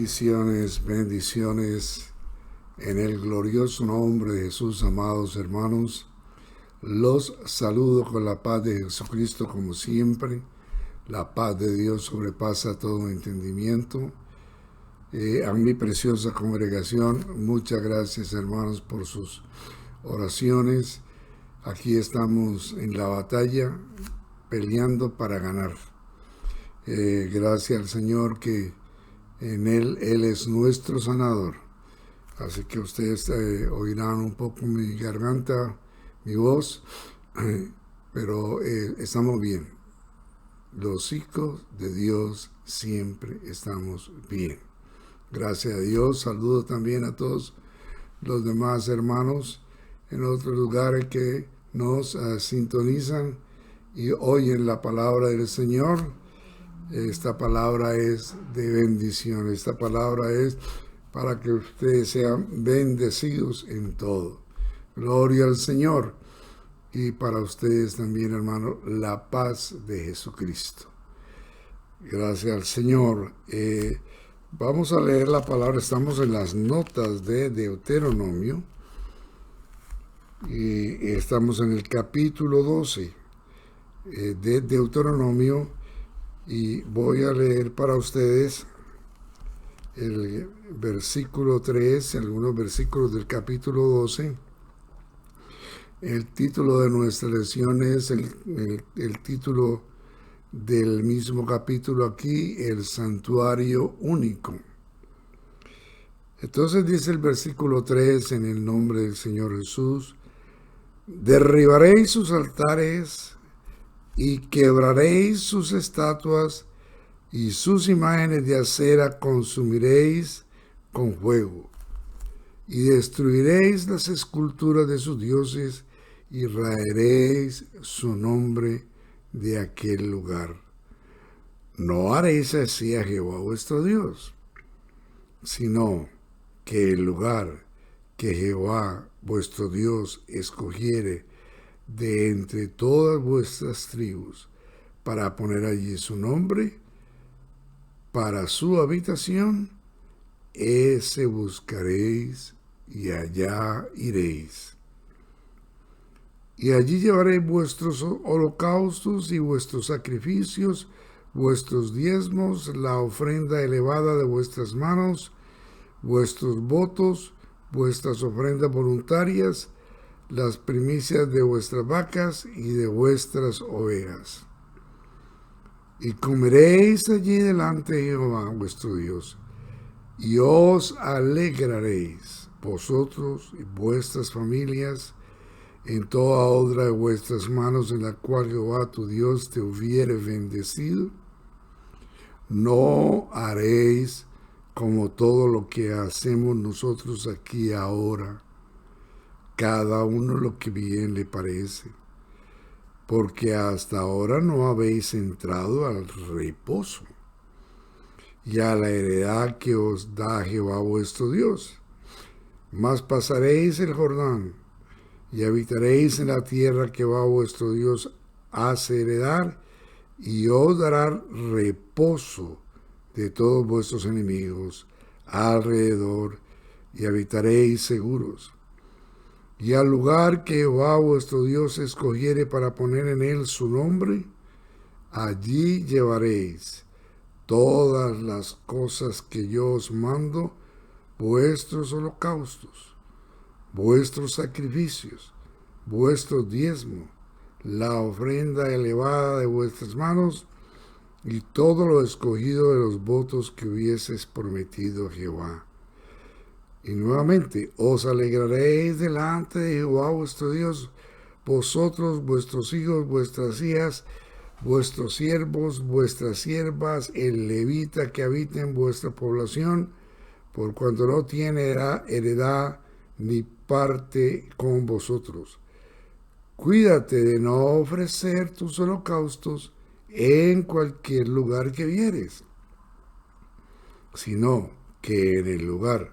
Bendiciones, bendiciones en el glorioso nombre de Jesús, amados hermanos. Los saludo con la paz de Jesucristo como siempre. La paz de Dios sobrepasa todo entendimiento. A mi preciosa congregación, muchas gracias hermanos por sus oraciones. Aquí estamos en la batalla, peleando para ganar. Gracias al Señor que en Él es nuestro sanador. Así que ustedes oirán un poco mi garganta, mi voz, pero estamos bien. Los hijos de Dios siempre estamos bien. Gracias a Dios. Saludo también a todos los demás hermanos en otros lugares que nos sintonizan y oyen la palabra del Señor. Esta palabra es de bendición. Esta palabra es para que ustedes sean bendecidos en todo. Gloria al Señor. Y para ustedes también, hermano, la paz de Jesucristo. Gracias al Señor. Vamos a leer la palabra. Estamos en las notas de Deuteronomio. Y estamos en el capítulo 12 de Deuteronomio. Y voy a leer para ustedes el versículo 3, algunos versículos del capítulo 12. El título de nuestra lección es el título del mismo capítulo aquí, el santuario único. Entonces dice el versículo 3, en el nombre del Señor Jesús: derribaréis sus altares y quebraréis sus estatuas, y sus imágenes de acera consumiréis con fuego, y destruiréis las esculturas de sus dioses, y raeréis su nombre de aquel lugar. No haréis así a Jehová vuestro Dios, sino que el lugar que Jehová vuestro Dios escogiere de entre todas vuestras tribus, para poner allí su nombre, para su habitación, ese buscaréis y allá iréis. Y allí llevaréis vuestros holocaustos y vuestros sacrificios, vuestros diezmos, la ofrenda elevada de vuestras manos, vuestros votos, vuestras ofrendas voluntarias, las primicias de vuestras vacas y de vuestras ovejas. Y comeréis allí delante de Jehová vuestro Dios, y os alegraréis, vosotros y vuestras familias, en toda obra de vuestras manos en la cual Jehová tu Dios te hubiere bendecido. No haréis como todo lo que hacemos nosotros aquí ahora, cada uno lo que bien le parece, porque hasta ahora no habéis entrado al reposo y a la heredad que os da Jehová vuestro Dios. Mas pasaréis el Jordán y habitaréis en la tierra que Jehová vuestro Dios hace heredar, y os dará reposo de todos vuestros enemigos alrededor, y habitaréis seguros. Y al lugar que Jehová vuestro Dios escogiere para poner en él su nombre, allí llevaréis todas las cosas que yo os mando, vuestros holocaustos, vuestros sacrificios, vuestros diezmos, la ofrenda elevada de vuestras manos, y todo lo escogido de los votos que hubieses prometido a Jehová. Y nuevamente, os alegraréis delante de Jehová vuestro Dios, vosotros, vuestros hijos, vuestras hijas, vuestros siervos, vuestras siervas, el levita que habita en vuestra población, por cuanto no tiene heredad ni parte con vosotros. Cuídate de no ofrecer tus holocaustos en cualquier lugar que vieres, sino que en el lugar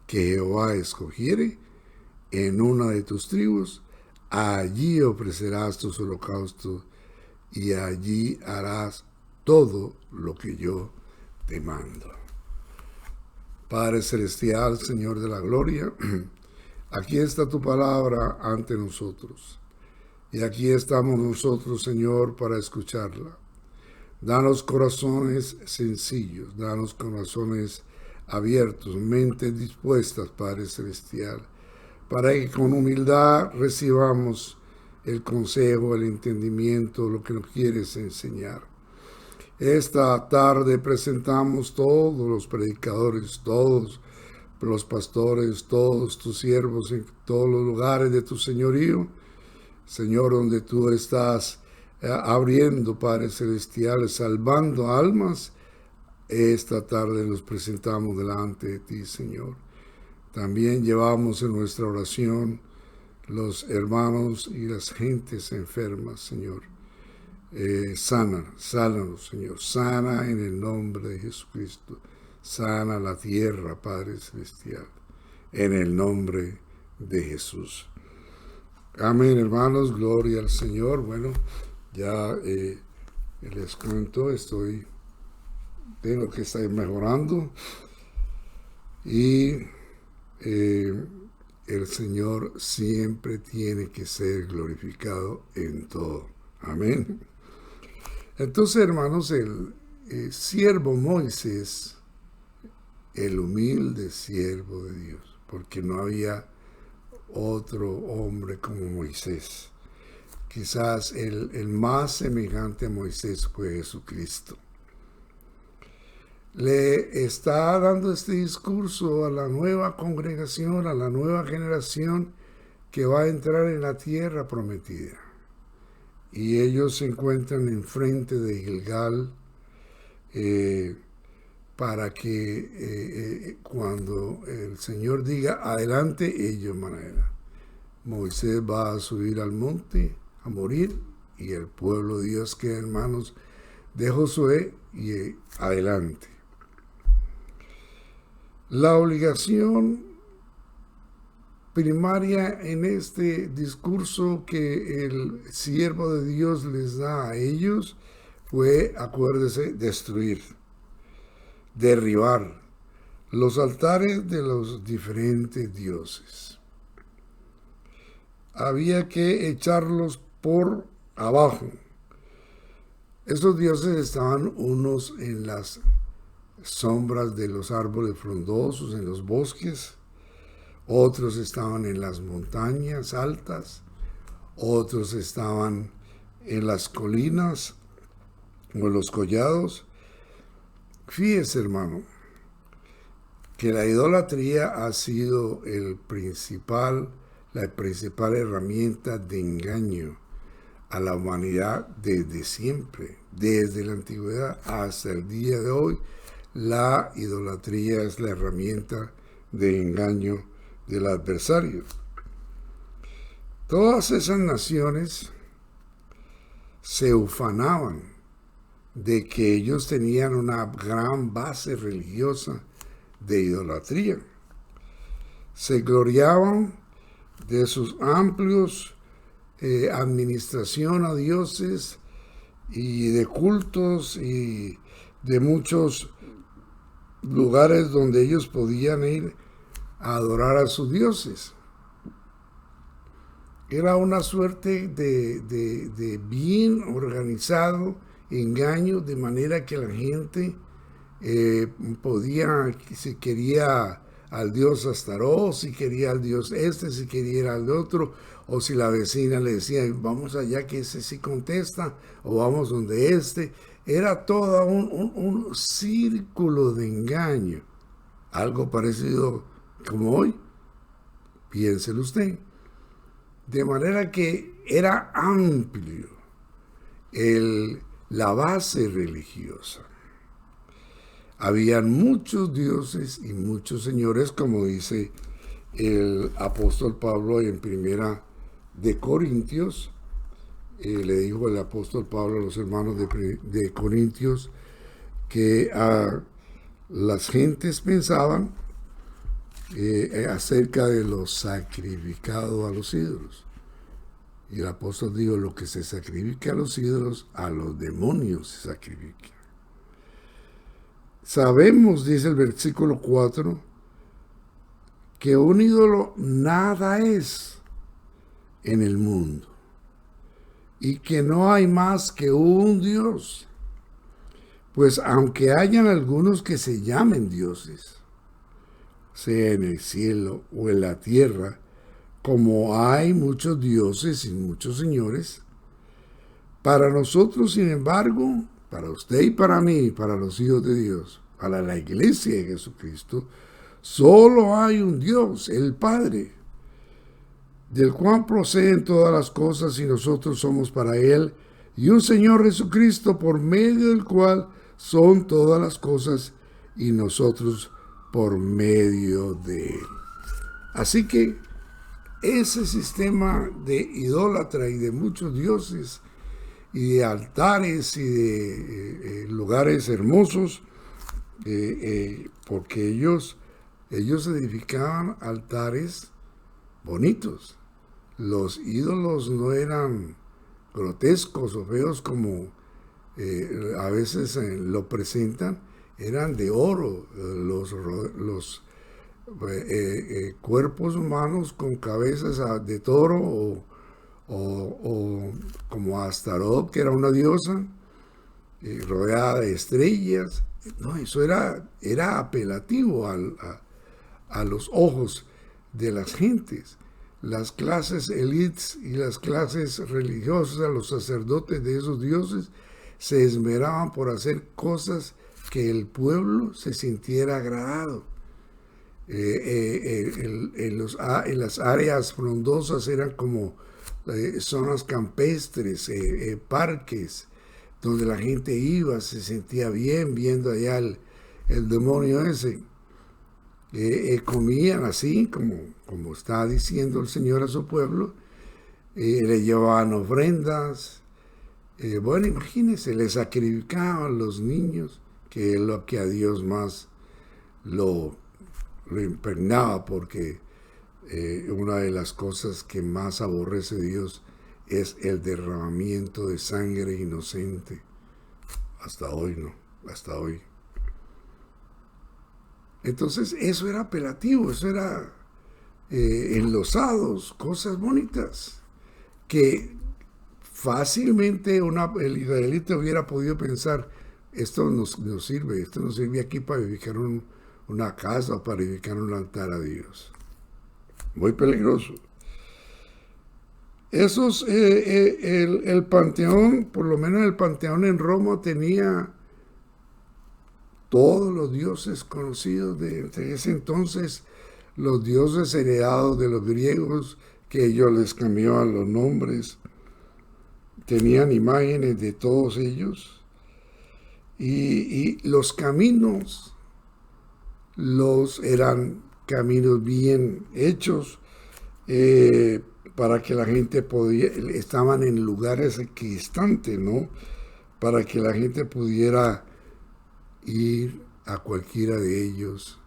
que Jehová escogiere, en una de tus tribus, allí ofrecerás tus holocaustos, y allí harás todo lo que yo te mando. Padre Celestial, Señor de la Gloria, aquí está tu palabra ante nosotros. Y aquí estamos nosotros, Señor, para escucharla. Danos corazones sencillos, danos corazones abiertos, mentes dispuestas, Padre Celestial, para que con humildad recibamos el consejo, el entendimiento, lo que nos quieres enseñar. Esta tarde presentamos todos los predicadores, todos los pastores, todos tus siervos en todos los lugares de tu señorío, Señor, donde tú estás abriendo, Padre Celestial, salvando almas. Esta tarde los presentamos delante de ti, Señor. También llevamos en nuestra oración los hermanos y las gentes enfermas, Señor. Sánanos, Señor. Sana en el nombre de Jesucristo. Sana la tierra, Padre Celestial, en el nombre de Jesús. Amén, hermanos. Gloria al Señor. Bueno, ya les cuento, tengo que estar mejorando y el Señor siempre tiene que ser glorificado en todo. Amén. Entonces, hermanos, el siervo Moisés, el humilde siervo de Dios, porque no había otro hombre como Moisés. Quizás el más semejante a Moisés fue Jesucristo. Le está dando este discurso a la nueva congregación, a la nueva generación que va a entrar en la tierra prometida. Y ellos se encuentran enfrente de Gilgal para que cuando el Señor diga adelante, ellos van adelante. Moisés va a subir al monte a morir y el pueblo de Dios queda en manos de Josué y adelante. La obligación primaria en este discurso que el siervo de Dios les da a ellos fue, acuérdese, destruir, derribar los altares de los diferentes dioses. Había que echarlos por abajo. Estos dioses estaban unos en las sombras de los árboles frondosos, en los bosques, otros estaban en las montañas altas, otros estaban en las colinas o en los collados. Fíjese, hermano, que la idolatría ha sido la principal herramienta de engaño a la humanidad desde siempre, desde la antigüedad hasta el día de hoy. La idolatría es la herramienta de engaño del adversario. Todas esas naciones se ufanaban de que ellos tenían una gran base religiosa de idolatría. Se gloriaban de sus amplios administración a dioses y de cultos y de muchos lugares donde ellos podían ir a adorar a sus dioses. Era una suerte de bien organizado engaño, de manera que la gente podía, si quería al dios Astaró, si quería al dios si quería al otro, o si la vecina le decía, vamos allá que ese sí contesta, o vamos donde Era todo un círculo de engaño. Algo parecido como hoy. Piénselo usted. De manera que era amplio la base religiosa. Habían muchos dioses y muchos señores, como dice el apóstol Pablo en Primera de Corintios. Le dijo el apóstol Pablo a los hermanos de Corintios que las gentes pensaban acerca de lo sacrificado a los ídolos. Y el apóstol dijo, lo que se sacrifica a los ídolos, a los demonios se sacrifica. Sabemos, dice el versículo 4, que un ídolo nada es en el mundo y que no hay más que un Dios. Pues aunque hayan algunos que se llamen dioses, sea en el cielo o en la tierra, como hay muchos dioses y muchos señores, para nosotros, sin embargo, para usted y para mí, para los hijos de Dios, para la iglesia de Jesucristo, solo hay un Dios, el Padre, del cual proceden todas las cosas y nosotros somos para Él, y un Señor Jesucristo por medio del cual son todas las cosas y nosotros por medio de Él. Así que ese sistema de idólatra y de muchos dioses y de altares y de lugares hermosos, porque ellos edificaban altares bonitos. Los ídolos no eran grotescos o feos como a veces lo presentan, eran de oro. Los cuerpos humanos con cabezas de toro o como Astaroth, que era una diosa, rodeada de estrellas. No, eso era apelativo a los ojos de las gentes. Las clases élites y las clases religiosas, los sacerdotes de esos dioses, se esmeraban por hacer cosas que el pueblo se sintiera agradado. En las áreas frondosas eran como zonas campestres, parques, donde la gente iba, se sentía bien viendo allá el demonio ese. Comían así, como está diciendo el Señor a su pueblo, le llevaban ofrendas. Bueno, imagínense, le sacrificaban los niños, que es lo que a Dios más lo impregnaba, porque una de las cosas que más aborrece Dios es el derramamiento de sangre inocente. Hasta hoy, ¿no? Hasta hoy. Entonces eso era apelativo, eso era enlosados, cosas bonitas, que fácilmente el israelita hubiera podido pensar, esto nos sirve, esto nos sirve aquí para edificar una casa o para edificar un altar a Dios. Muy peligroso. El panteón, por lo menos el panteón en Roma tenía todos los dioses conocidos de ese entonces, los dioses heredados de los griegos, que ellos les cambiaban los nombres, tenían imágenes de todos ellos, y los caminos eran caminos bien hechos, para que la gente estaban en lugares equidistantes, ¿no? Para que la gente pudiera ir a cualquiera de ellos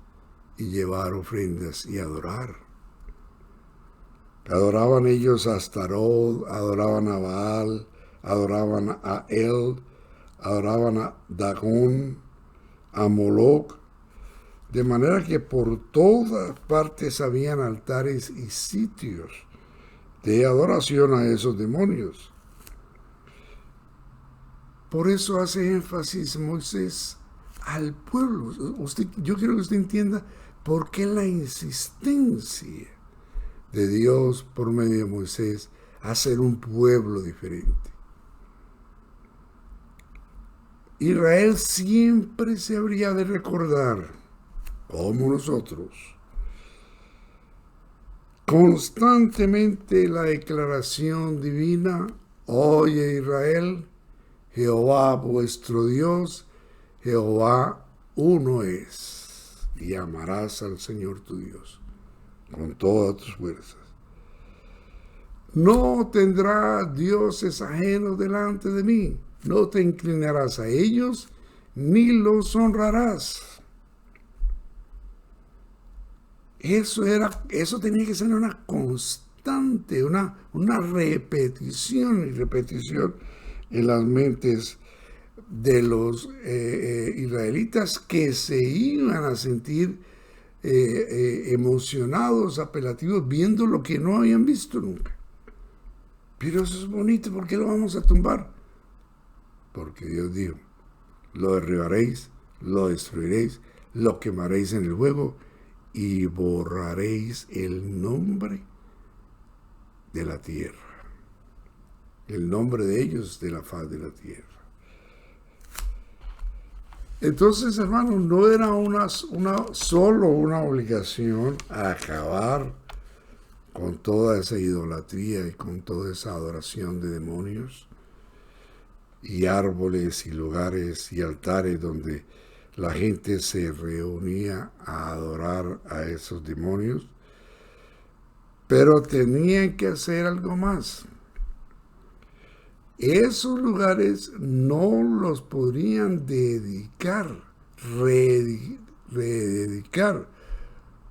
y llevar ofrendas y adorar. Adoraban ellos a Astaroth, adoraban a Baal, adoraban a El, adoraban a Dagón, a Moloch, de manera que por todas partes habían altares y sitios de adoración a esos demonios. Por eso hace énfasis Moisés al pueblo. Yo quiero que usted entienda por qué la insistencia de Dios por medio de Moisés a ser un pueblo diferente. Israel siempre se habría de recordar, como nosotros, constantemente la declaración divina: oye Israel, Jehová vuestro Dios, Jehová uno es, y amarás al Señor tu Dios con todas tus fuerzas. No tendrás dioses ajenos delante de mí, no te inclinarás a ellos, ni los honrarás. Eso tenía que ser una constante, una repetición y repetición en las mentes de los israelitas que se iban a sentir emocionados, apelativos, viendo lo que no habían visto nunca. Pero eso es bonito, ¿por qué lo vamos a tumbar? Porque Dios dijo, lo derribaréis, lo destruiréis, lo quemaréis en el fuego y borraréis el nombre de la tierra. El nombre de ellos de la faz de la tierra. Entonces, hermanos, no era solo una obligación a acabar con toda esa idolatría y con toda esa adoración de demonios y árboles y lugares y altares donde la gente se reunía a adorar a esos demonios, pero tenían que hacer algo más. Esos lugares no los podrían rededicar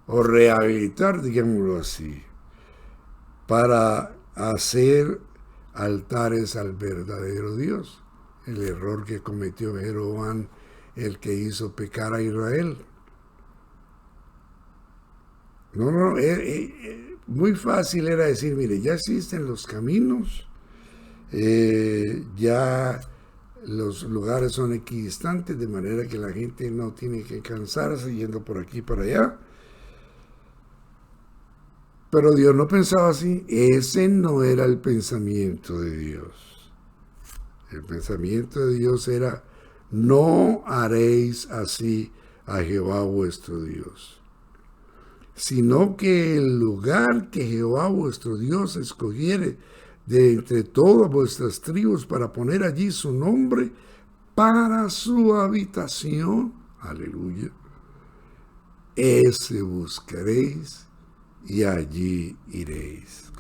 o rehabilitar, digámoslo así, para hacer altares al verdadero Dios. El error que cometió Jeroboam, el que hizo pecar a Israel. Muy fácil era decir, mire, ya existen los caminos, ya los lugares son equidistantes, de manera que la gente no tiene que cansarse yendo por aquí y para allá. Pero Dios no pensaba así. Ese no era el pensamiento de Dios. El pensamiento de Dios era, no haréis así a Jehová vuestro Dios, sino que el lugar que Jehová vuestro Dios escogiere de entre todas vuestras tribus para poner allí su nombre para su habitación, aleluya, ese buscaréis y allí iréis.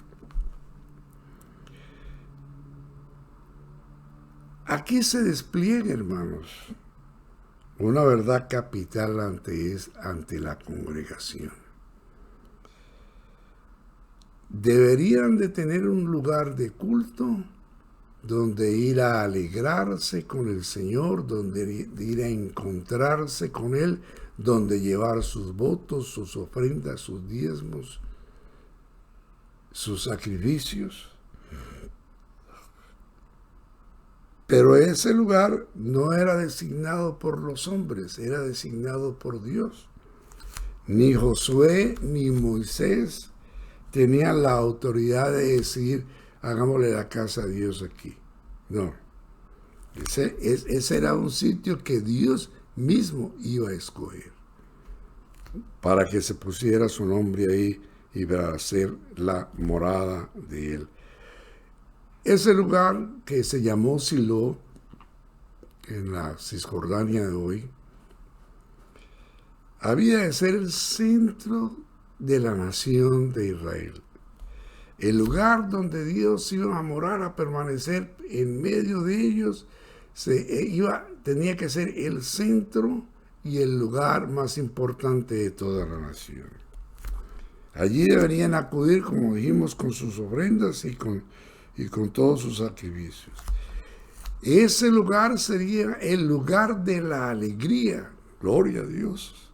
Aquí se despliega, hermanos, una verdad capital ante la congregación. Deberían de tener un lugar de culto donde ir a alegrarse con el Señor, donde ir a encontrarse con Él, donde llevar sus votos, sus ofrendas, sus diezmos, sus sacrificios. Pero ese lugar no era designado por los hombres, era designado por Dios. Ni Josué ni Moisés tenían la autoridad de decir, hagámosle la casa a Dios aquí. No. Ese era un sitio que Dios mismo iba a escoger para que se pusiera su nombre ahí y para hacer la morada de Él. Ese lugar que se llamó Silo, en la Cisjordania de hoy, había de ser el centro de la nación de Israel. El lugar donde Dios iba a morar, a permanecer en medio de ellos, tenía que ser el centro y el lugar más importante de toda la nación. Allí deberían acudir, como dijimos, con sus ofrendas y con todos sus sacrificios. Ese lugar sería el lugar de la alegría, gloria a Dios,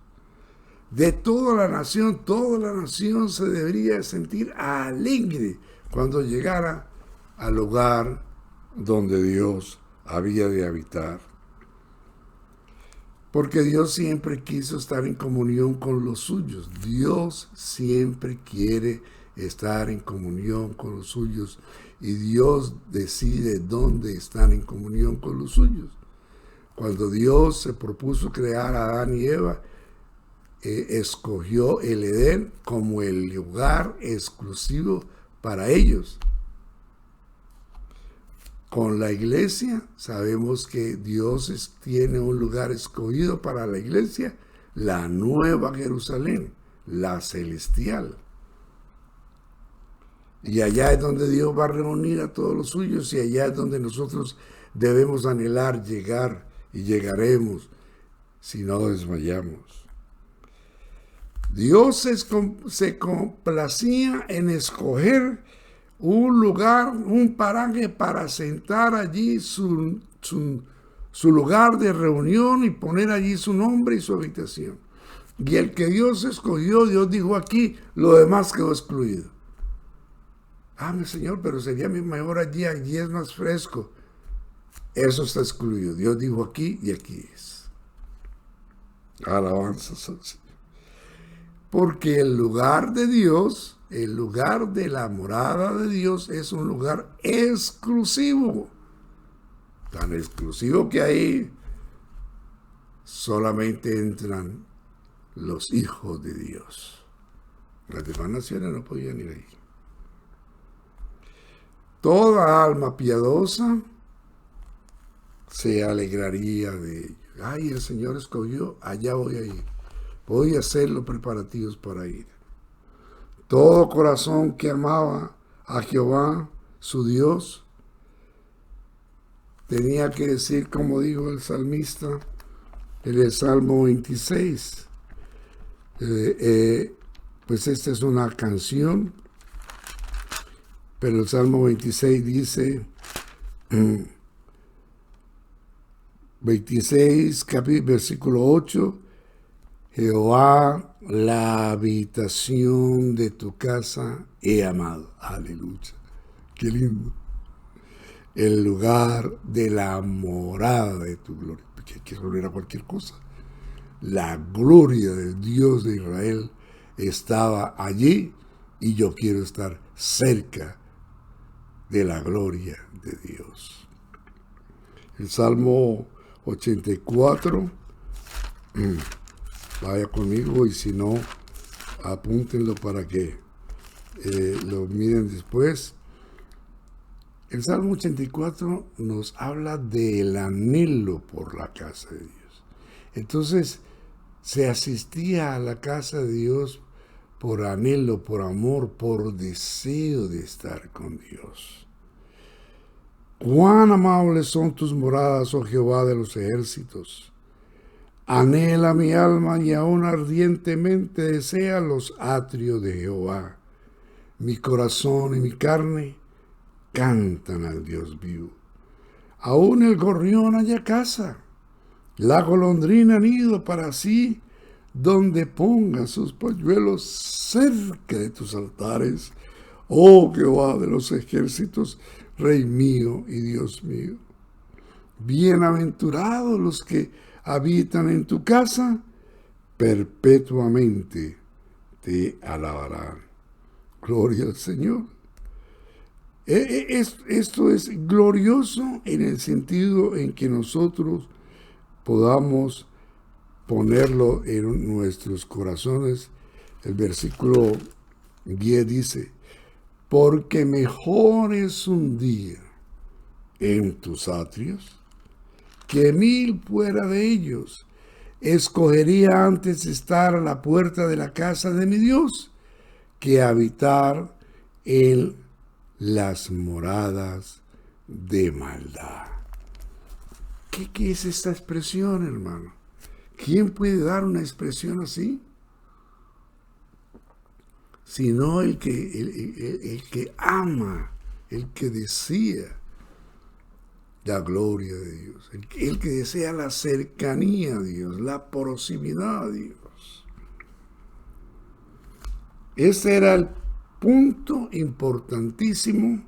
de toda la nación. Toda la nación se debería sentir alegre cuando llegara al lugar donde Dios había de habitar. Porque Dios siempre quiso estar en comunión con los suyos. Dios siempre quiere estar en comunión con los suyos. Y Dios decide dónde están en comunión con los suyos. Cuando Dios se propuso crear a Adán y Eva, escogió el Edén como el lugar exclusivo para ellos. Con la iglesia sabemos que Dios tiene un lugar escogido para la iglesia, la Nueva Jerusalén, la celestial. Y allá es donde Dios va a reunir a todos los suyos, y allá es donde nosotros debemos anhelar llegar, y llegaremos si no desmayamos. Dios se complacía en escoger un lugar, un paraje para sentar allí su su lugar de reunión y poner allí su nombre y su habitación. Y el que Dios escogió, Dios dijo aquí, lo demás quedó excluido. Ah, mi Señor, pero sería mejor allí es más fresco. Eso está excluido. Dios dijo aquí y aquí es. Alabanzas al Señor. Porque el lugar de Dios, el lugar de la morada de Dios es un lugar exclusivo. Tan exclusivo que ahí solamente entran los hijos de Dios. Las demás naciones no podían ir ahí. Toda alma piadosa se alegraría de ello. Ay, el Señor escogió, allá voy a ir. Voy a hacer los preparativos para ir. Todo corazón que amaba a Jehová, su Dios, tenía que decir, como dijo el salmista en el Salmo 26. Pues esta es una canción, pero el Salmo 26 dice, 26, versículo 8, Jehová, la habitación de tu casa he amado. Aleluya. Qué lindo. El lugar de la morada de tu gloria. Porque que no era cualquier cosa. La gloria del Dios de Israel estaba allí y yo quiero estar cerca de la gloria de Dios. El Salmo 84, vaya conmigo y si no, apúntenlo para que lo miren después. El Salmo 84 nos habla del anhelo por la casa de Dios. Entonces, se asistía a la casa de Dios por anhelo, por amor, por deseo de estar con Dios. Cuán amables son tus moradas, oh Jehová de los ejércitos. Anhela mi alma y aún ardientemente desea los atrios de Jehová. Mi corazón y mi carne cantan al Dios vivo. Aún el gorrión halla casa, la golondrina nido para sí, donde ponga sus polluelos cerca de tus altares, oh Jehová de los ejércitos, Rey mío y Dios mío. Bienaventurados los que habitan en tu casa, perpetuamente te alabarán. Gloria al Señor. Esto es glorioso en el sentido en que nosotros podamos ponerlo en nuestros corazones. El versículo 10 dice, porque mejor es un día en tus atrios que 1000 fuera de ellos. Escogería antes estar a la puerta de la casa de mi Dios que habitar en las moradas de maldad. ¿Qué es esta expresión, hermano? ¿Quién puede dar una expresión así? Sino el que ama, el que desea la gloria de Dios, el que desea la cercanía a Dios, la proximidad a Dios. Ese era el punto importantísimo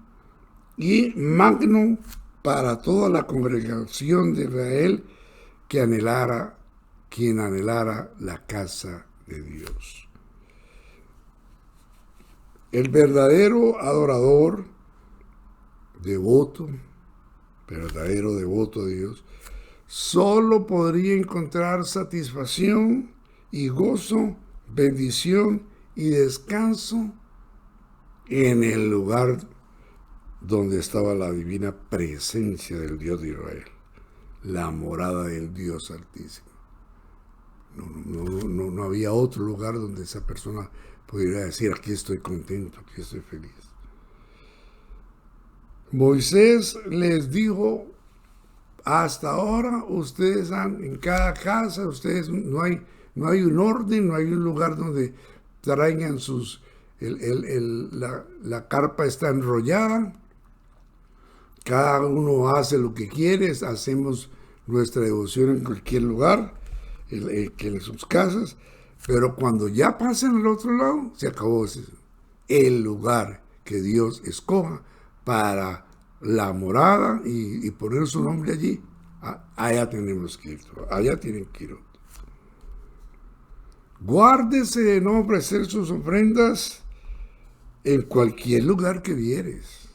y magno para toda la congregación de Israel quien anhelara la casa de Dios. El verdadero adorador, verdadero devoto a Dios, solo podría encontrar satisfacción y gozo, bendición y descanso en el lugar donde estaba la divina presencia del Dios de Israel, la morada del Dios Altísimo. No había otro lugar donde esa persona pudiera decir, aquí estoy contento, aquí estoy feliz. Moisés les dijo, hasta ahora ustedes en cada casa, ustedes no hay un orden, no hay un lugar donde traigan la carpa está enrollada, cada uno hace lo que quiere, hacemos nuestra devoción en cualquier lugar, que en sus casas, pero cuando ya pasen al otro lado, se acabó el lugar que Dios escoja para la morada y poner su nombre allí. Allá tenemos que ir, allá tienen que ir. Guárdese de no ofrecer sus ofrendas en cualquier lugar que vieres.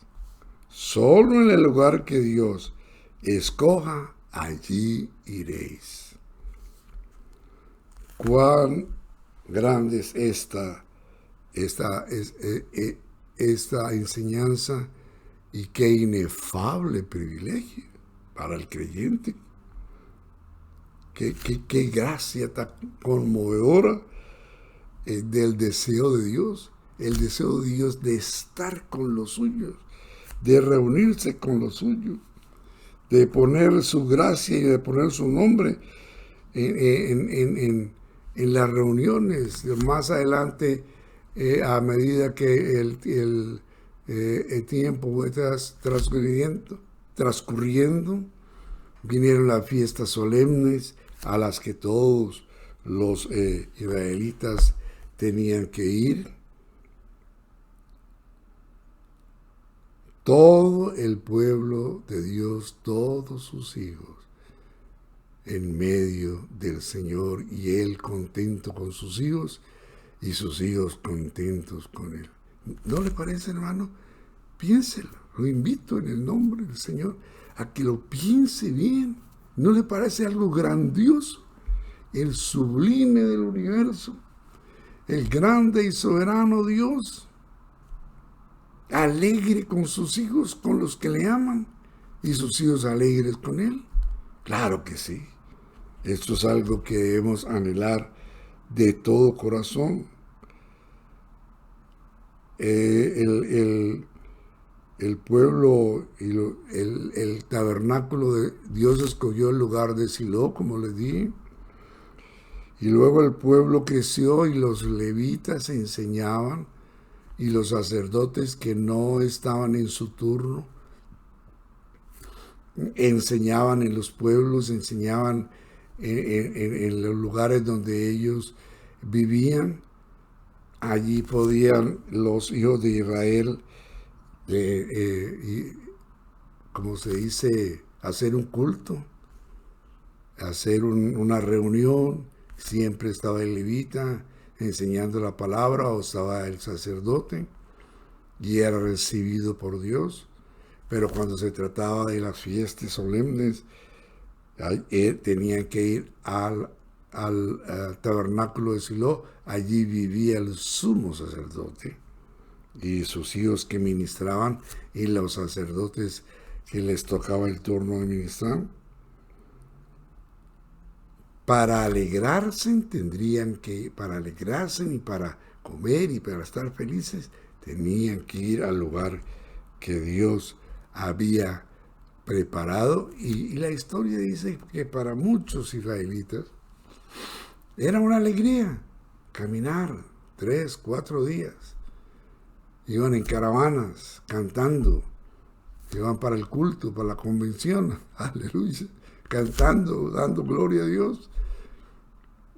Solo en el lugar que Dios escoja, allí iréis. Cuán grande es esta enseñanza y qué inefable privilegio para el creyente. Qué gracia tan conmovedora del deseo de Dios. El deseo de Dios de estar con los suyos, de reunirse con los suyos, de poner su gracia y de poner su nombre en las reuniones. Más adelante, a medida que el tiempo fue transcurriendo, vinieron las fiestas solemnes a las que todos los israelitas tenían que ir. Todo el pueblo de Dios, todos sus hijos, en medio del Señor, y Él contento con sus hijos y sus hijos contentos con Él. ¿No le parece, hermano? Piénselo, lo invito en el nombre del Señor a que lo piense bien. ¿No le parece algo grandioso? El sublime del universo, el grande y soberano Dios, alegre con sus hijos, con los que le aman, y sus hijos alegres con Él. Claro que sí. Esto es algo que debemos anhelar de todo corazón. El pueblo y el tabernáculo de Dios escogió el lugar de Silo, como les dije, y luego el pueblo creció y los levitas enseñaban, y los sacerdotes que no estaban en su turno enseñaban en los pueblos, enseñaban en los lugares donde ellos vivían. Allí podían los hijos de Israel, como se dice, hacer un culto, hacer una reunión. Siempre estaba el levita enseñando la palabra, o estaba el sacerdote, y era recibido por Dios. Pero cuando se trataba de las fiestas solemnes, tenían que ir al tabernáculo de Silo. Allí vivía el sumo sacerdote y sus hijos que ministraban, y los sacerdotes que les tocaba el turno de ministrar. Para alegrarse para alegrarse y para comer y para estar felices, tenían que ir al lugar que Dios había preparado. Y la historia dice que para muchos israelitas era una alegría caminar 3, 4 días. Iban en caravanas cantando, iban para el culto, para la convención, aleluya, cantando, dando gloria a Dios.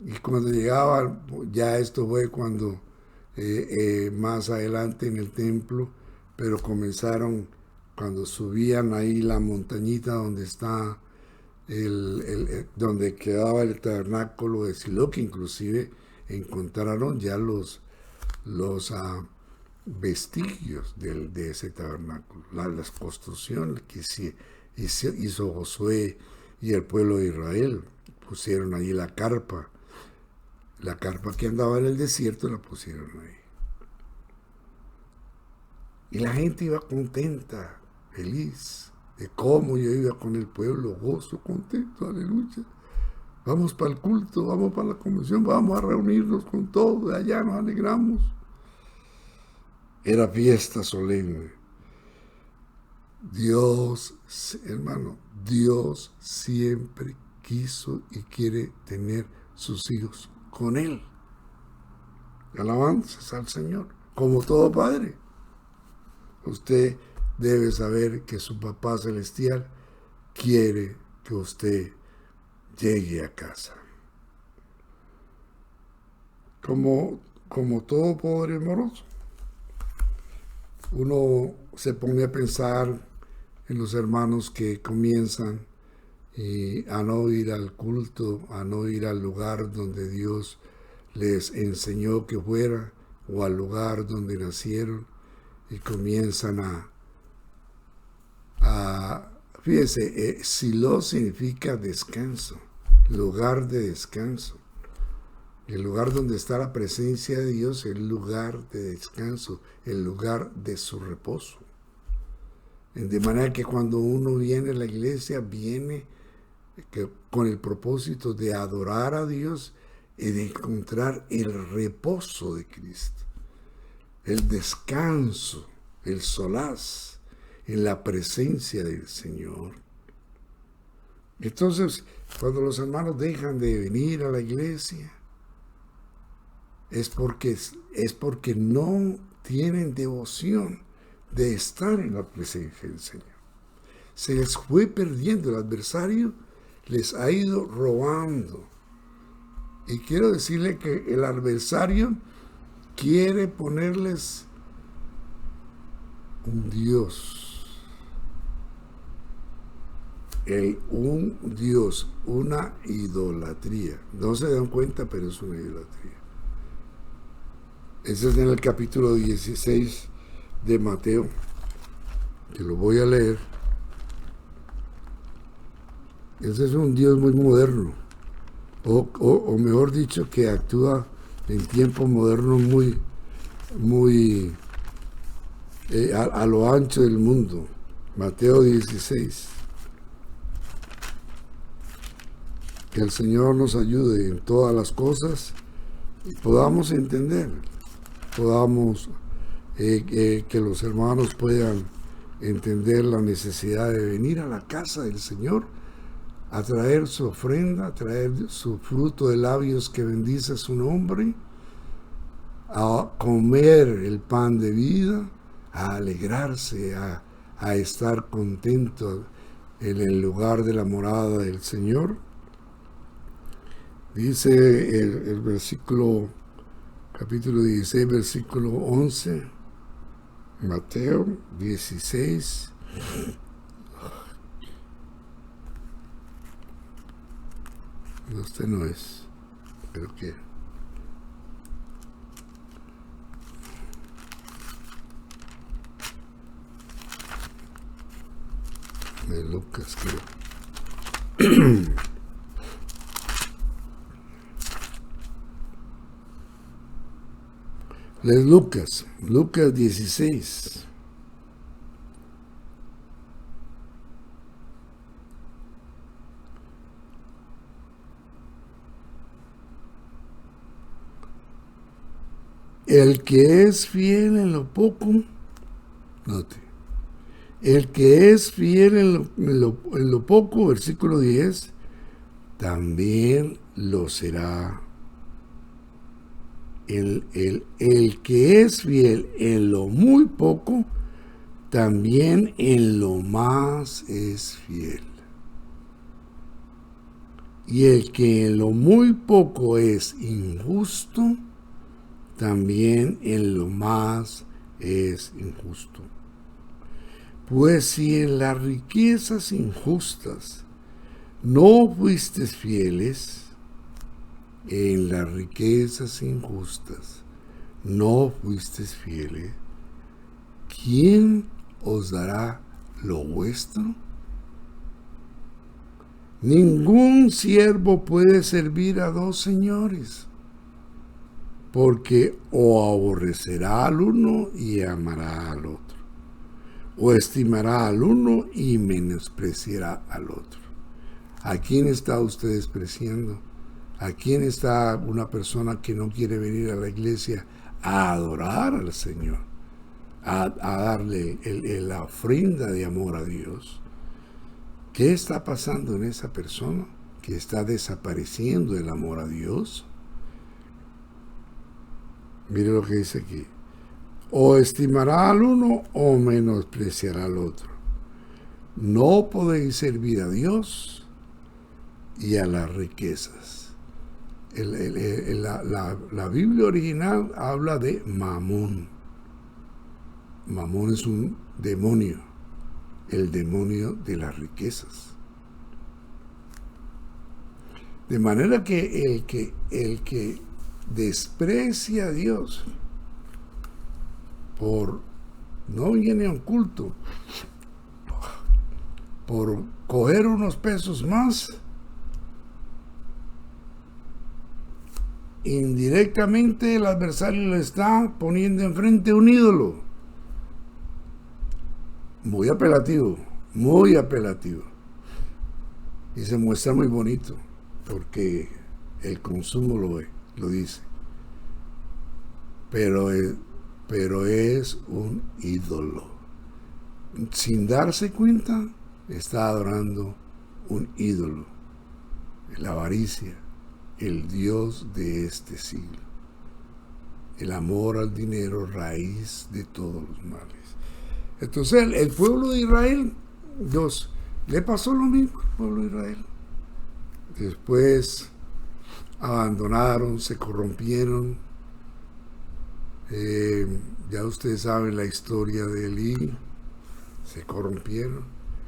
Y cuando llegaban, ya esto fue cuando más adelante en el templo, pero comenzaron cuando subían ahí la montañita donde está donde quedaba el tabernáculo de Silo, que inclusive encontraron ya los vestigios de ese tabernáculo, las construcciones que hizo Josué y el pueblo de Israel. Pusieron ahí la carpa que andaba en el desierto, la pusieron ahí. Y la gente iba contenta, feliz, de cómo yo iba con el pueblo, gozo, contento, aleluya. Vamos para el culto, vamos para la convención, vamos a reunirnos con todos, allá nos alegramos. Era fiesta solemne. Dios, hermano, Dios siempre quiso y quiere tener sus hijos con Él. Alabanzas al Señor, como todo padre. Usted debe saber que su papá celestial quiere que usted llegue a casa. Como todo padre amoroso, uno se pone a pensar en los hermanos que comienzan a no ir al culto, a no ir al lugar donde Dios les enseñó que fuera, o al lugar donde nacieron, y comienzan fíjese, Silo significa descanso, lugar de descanso. El lugar donde está la presencia de Dios, el lugar de descanso, el lugar de su reposo. De manera que cuando uno viene a la iglesia, viene con el propósito de adorar a Dios y de encontrar el reposo de Cristo, el descanso, el solaz en la presencia del Señor. Entonces, cuando los hermanos dejan de venir a la iglesia, es porque no tienen devoción de estar en la presencia del Señor. Se les fue perdiendo, el adversario les ha ido robando. Y quiero decirle que el adversario quiere ponerles un Dios, un Dios, una idolatría. No se dan cuenta, pero es una idolatría. Ese es en el capítulo 16 de Mateo, que lo voy a leer. Ese es un Dios muy moderno, o mejor dicho, que actúa en tiempo moderno muy a lo ancho del mundo. Mateo 16. Que el Señor nos ayude en todas las cosas y podamos entender, que los hermanos puedan entender la necesidad de venir a la casa del Señor a traer su ofrenda, a traer su fruto de labios que bendice su nombre, a comer el pan de vida, a alegrarse, a estar contento en el lugar de la morada del Señor. Dice el versículo, capítulo 16, versículo 11, Mateo 16. Usted no es, pero ¿qué? De Lucas, creo. Es Lucas 16. El que es fiel en lo poco, note, el que es fiel en lo poco, versículo 10, también lo será. El que es fiel en lo muy poco, también en lo más es fiel. Y el que en lo muy poco es injusto, también en lo más es injusto. Pues si en las riquezas injustas no fuisteis fieles, en las riquezas injustas no fuisteis fieles, ¿quién os dará lo vuestro? Ningún siervo puede servir a dos señores, porque o aborrecerá al uno y amará al otro, o estimará al uno y menospreciará al otro. ¿A quién está usted despreciando? ¿A quién está una persona que no quiere venir a la iglesia a adorar al Señor, a darle la ofrenda de amor a Dios? ¿Qué está pasando en esa persona que está desapareciendo el amor a Dios? Mire lo que dice aquí. O estimará al uno o menospreciará al otro. No podéis servir a Dios y a las riquezas. La Biblia original habla de Mamón. Mamón es un demonio, el demonio de las riquezas. De manera que el que desprecia a Dios por no viene a un culto, por coger unos pesos más, indirectamente el adversario le está poniendo enfrente un ídolo. Muy apelativo, muy apelativo. Y se muestra muy bonito, porque el consumo lo dice. Pero es un ídolo. Sin darse cuenta, está adorando un ídolo. La avaricia, el Dios de este siglo. El amor al dinero, raíz de todos los males. Entonces el pueblo de Israel, Dios, le pasó lo mismo al pueblo de Israel. Después abandonaron, se corrompieron. Ya ustedes saben la historia de Elí. Se corrompieron.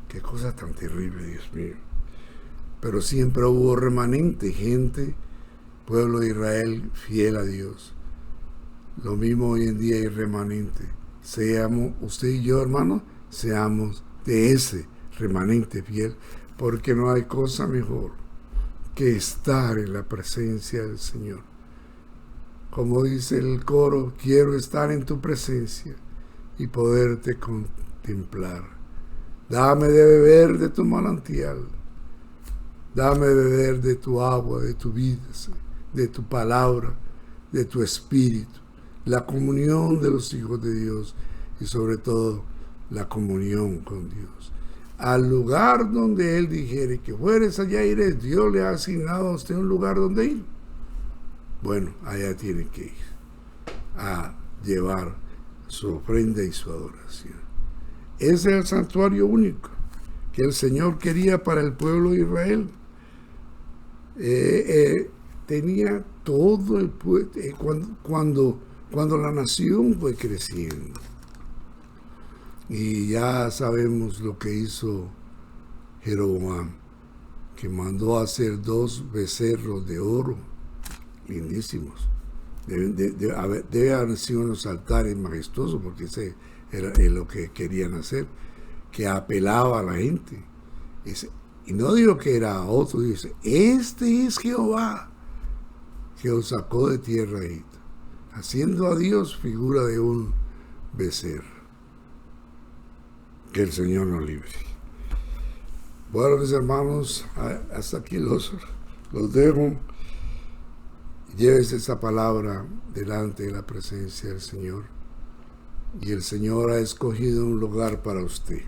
Qué cosa tan terrible, Dios mío. Pero siempre hubo remanente, gente, pueblo de Israel fiel a Dios. Lo mismo hoy en día hay remanente. Seamos, usted y yo, hermano, seamos de ese remanente fiel, porque no hay cosa mejor que estar en la presencia del Señor. Como dice el coro, quiero estar en tu presencia y poderte contemplar. Dame de beber de tu manantial. Dame de beber de tu agua, de tu vida, de tu palabra, de tu espíritu. La comunión de los hijos de Dios y sobre todo la comunión con Dios. Al lugar donde Él dijere que fueres, allá iré. Dios le ha asignado a usted un lugar donde ir. Bueno, allá tiene que ir a llevar su ofrenda y su adoración. Ese es el santuario único que el Señor quería para el pueblo de Israel. Tenía todo el pueblo, cuando la nación fue creciendo. Y ya sabemos lo que hizo Jeroboam, que mandó a hacer 2 becerros de oro, lindísimos. Debe haber sido unos altares majestuosos, porque ese era lo que querían hacer, que apelaba a la gente. Y no digo que era otro, dice, este es Jehová, que os sacó de tierra de Egipto, haciendo a Dios figura de un becerro. Que el Señor nos libre. Bueno, mis hermanos, hasta aquí los dejo. Llévese esa palabra delante de la presencia del Señor. Y el Señor ha escogido un lugar para usted.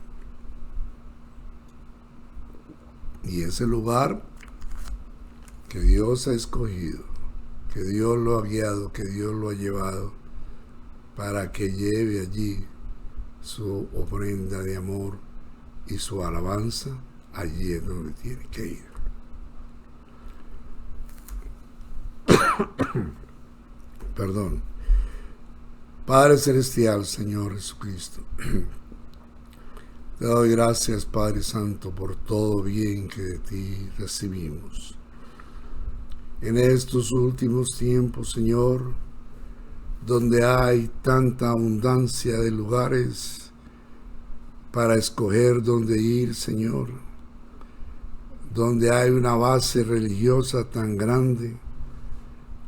Y ese lugar que Dios ha escogido, que Dios lo ha guiado, que Dios lo ha llevado, para que lleve allí su ofrenda de amor y su alabanza, allí es donde tiene que ir. Perdón. Padre Celestial, Señor Jesucristo, te doy gracias, Padre Santo, por todo bien que de ti recibimos. En estos últimos tiempos, Señor, donde hay tanta abundancia de lugares para escoger dónde ir, Señor, donde hay una base religiosa tan grande,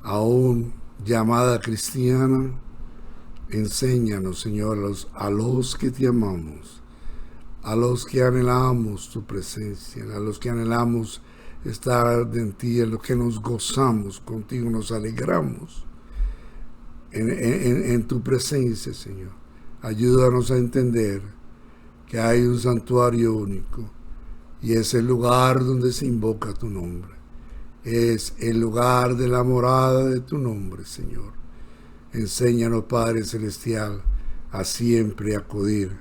aún llamada cristiana, enséñanos, Señor, a los que te amamos, a los que anhelamos tu presencia, a los que anhelamos estar en ti, en lo que nos gozamos contigo, nos alegramos en tu presencia, Señor. Ayúdanos a entender que hay un santuario único y es el lugar donde se invoca tu nombre. Es el lugar de la morada de tu nombre, Señor. Enséñanos, Padre Celestial, a siempre acudir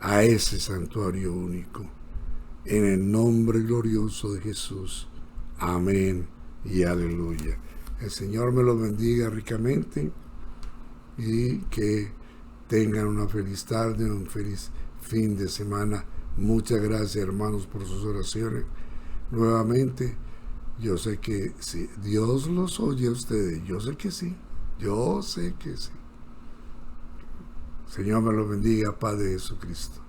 a ese santuario único. En el nombre glorioso de Jesús. Amén y aleluya. El Señor me los bendiga ricamente y que tengan una feliz tarde, un feliz fin de semana. Muchas gracias, hermanos, por sus oraciones. Nuevamente, yo sé que sí, Dios los oye a ustedes. Yo sé que sí. Yo sé que sí. Señor me los bendiga, Padre Jesucristo.